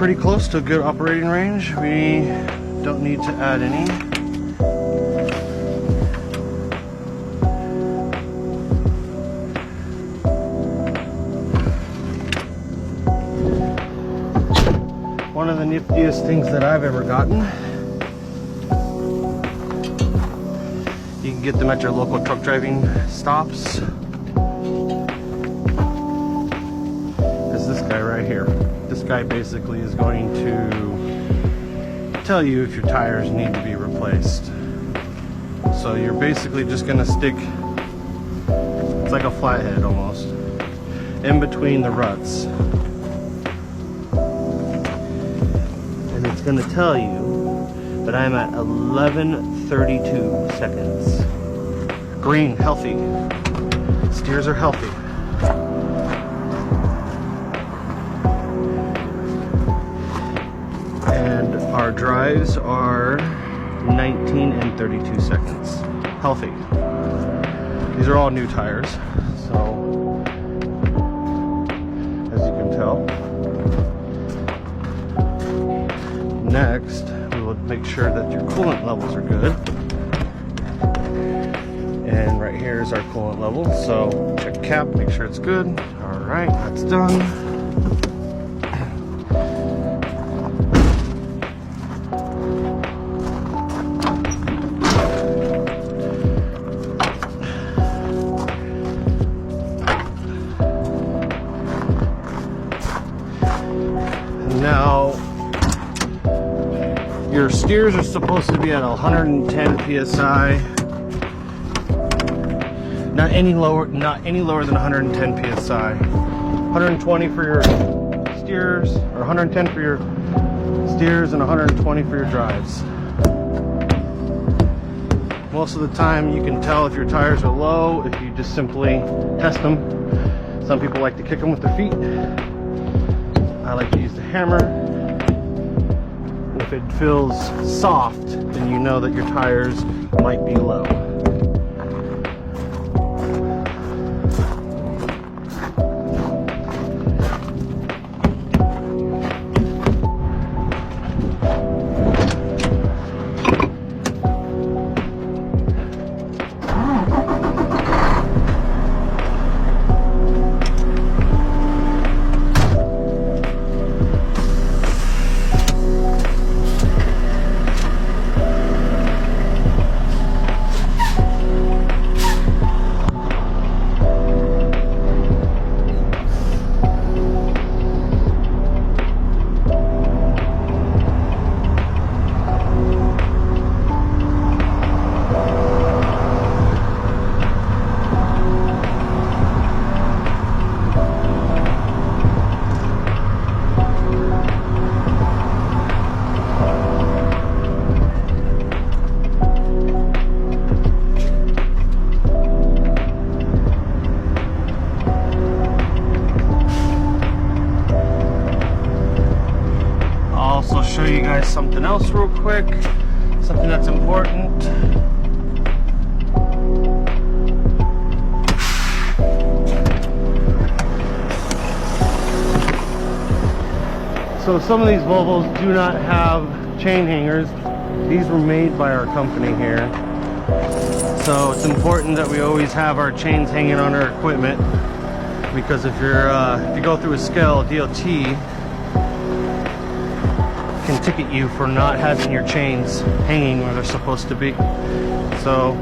pretty close to a good operating range. We don't need to add any. One of the niftiest things that I've ever gotten. You can get them at your local truck driving stops. Is this guy right here. This guy basically is going to tell you if your tires need to be replaced. So you're basically just going to stick, it's like a flathead almost, in between the ruts. And it's going to tell you that I'm at 11:32 seconds. Green, healthy. Steers are healthy. And our drives are 19 and 32 seconds. Healthy. These are all new tires, so as you can tell. Next, we will make sure that your coolant levels are good. And right here is our coolant level. So check cap, make sure it's good. All right, that's done. Now, your steers are supposed to be at 110 psi. Not any lower than 110 psi. 120 for your steers, or 110 for your steers, and 120 for your drives. Most of the time, you can tell if your tires are low if you just simply test them. Some people like to kick them with their feet. I like to use the hammer. If it feels soft, then you know that your tires might be low. Show you guys something else real quick, something that's important. So some of these Volvos do not have chain hangers. These were made by our company here. So it's important that we always have our chains hanging on our equipment, because if you go through a scale, DOT can ticket you for not having your chains hanging where they're supposed to be. So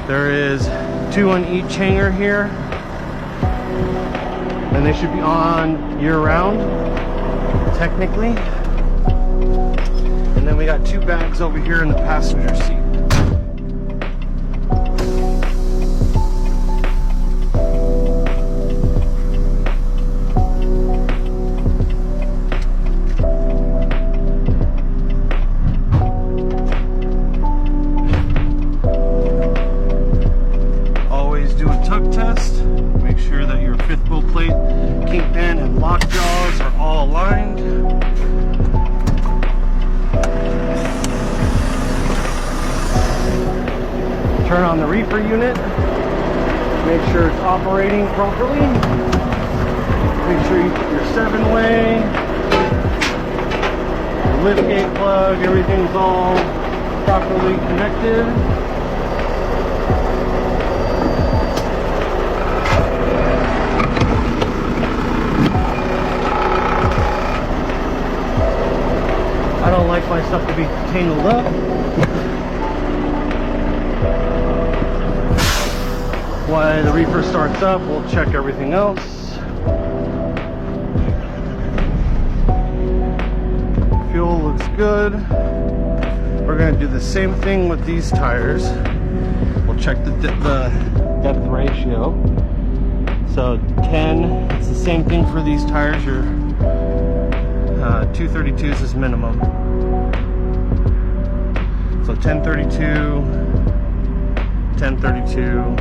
there is 2 on each hanger here, and they should be on year-round technically. And then we got 2 bags over here in the passenger seat. Kingpin and lockjaws are all aligned. Turn on the reefer unit. Make sure it's operating properly. Make sure you put your 7-way. liftgate plug, everything's all properly connected. I don't like my stuff to be tangled up. While the reefer starts up, we'll check everything else. Fuel looks good. We're going to do the same thing with these tires. We'll check the depth ratio. So 10, it's the same thing for these tires. Your 232s is minimum. So 1032, 1032.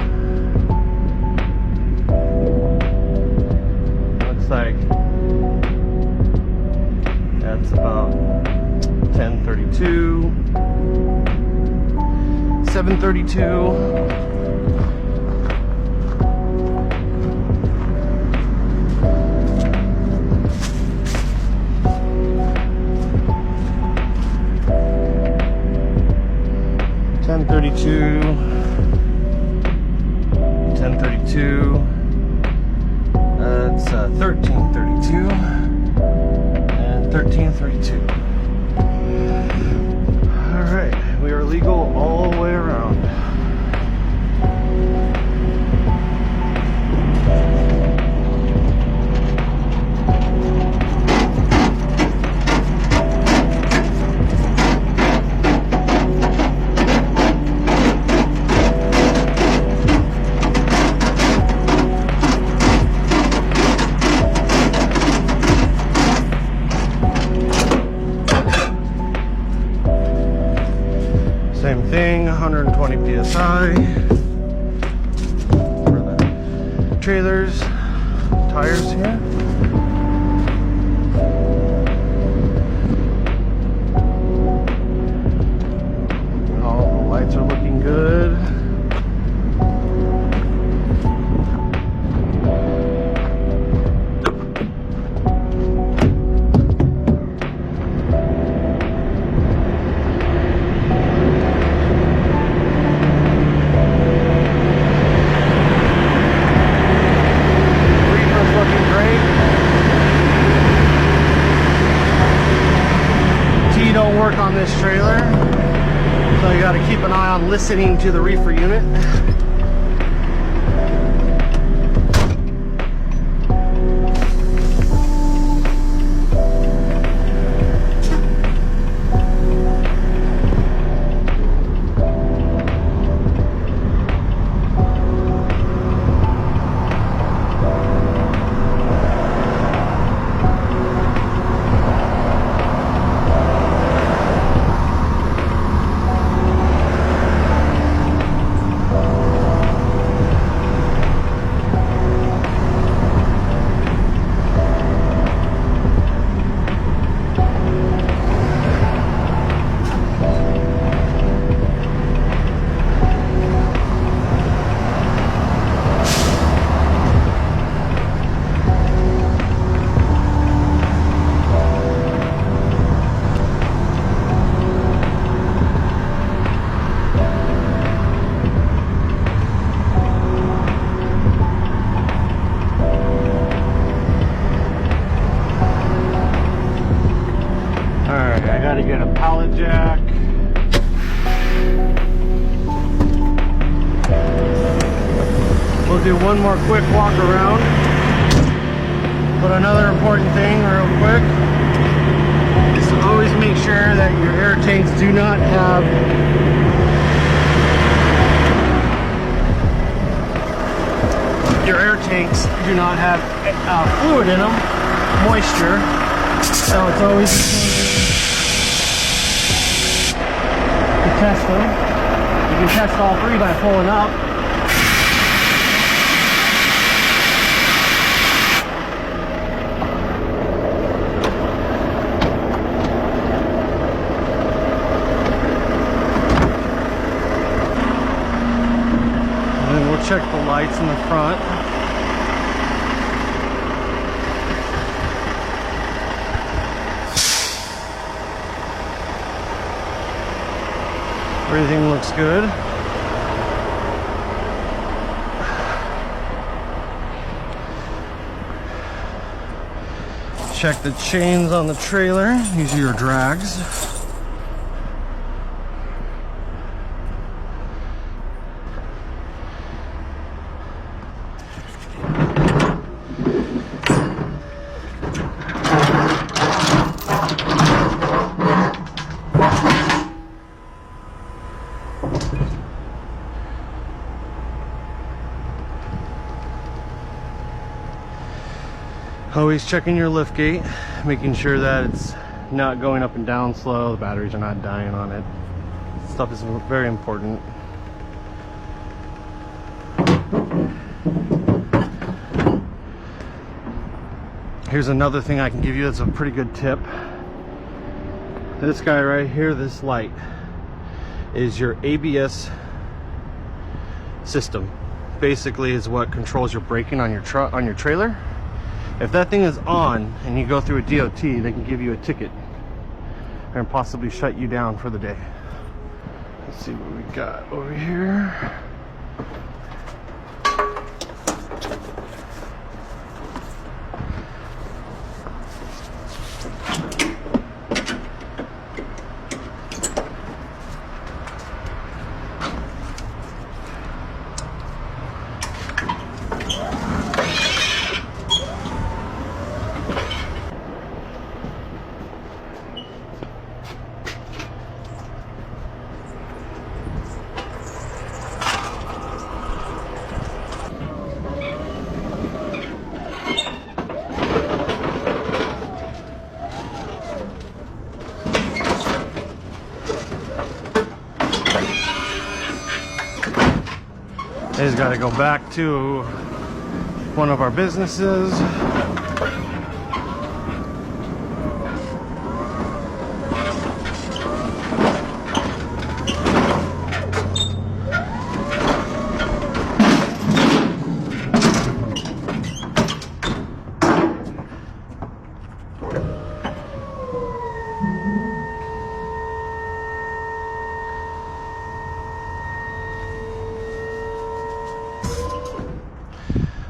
Looks like that's about 1032, 732. 1032, 1032, that's 1332, and 1332. Alright, we are legal all the way around. Same thing, 120 psi for the trailers, tires here. All the lights are looking good. Don't work on this trailer, so you got to keep an eye on listening to the reefer unit. Got to get a pallet jack. We'll do one more quick walk around. But another important thing real quick is to always make sure that your air tanks do not have fluid in them, moisture. So it's always test them. You can test all three by pulling up. And then we'll check the lights in the front. Everything looks good. Check the chains on the trailer. These are your drags. Always checking your lift gate, making sure that it's not going up and down slow, the batteries are not dying on it. Stuff is very important. Here's another thing I can give you that's a pretty good tip. This guy right here, this light, is your ABS system. Basically is what controls your braking on your trailer. If that thing is on and you go through a DOT, they can give you a ticket and possibly shut you down for the day. Let's see what we got over here. He's got to go back to one of our businesses.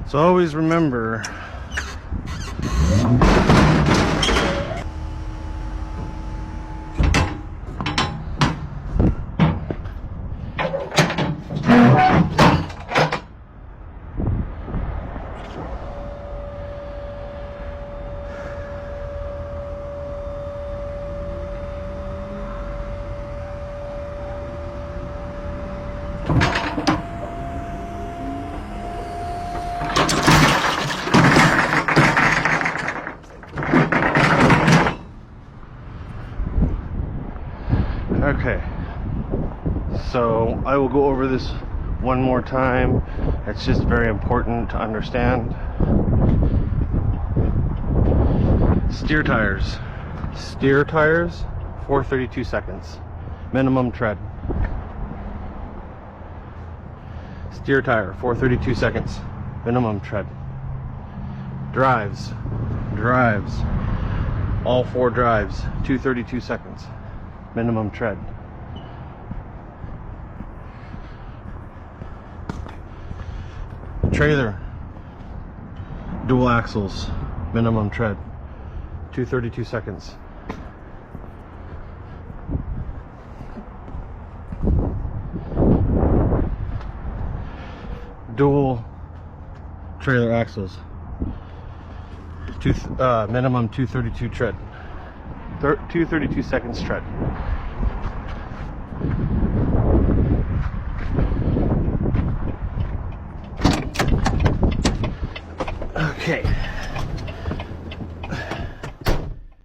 So always remember, okay, so I will go over this one more time. It's just very important to understand. Steer tires. Steer tires, 432 seconds. Minimum tread. Steer tire, 432 seconds. Minimum tread. Drives. Drives. All four drives, 232 seconds. Minimum tread. Trailer, dual axles, minimum tread, 232 seconds. Dual trailer axles, minimum 232 tread, 232 seconds tread. Okay.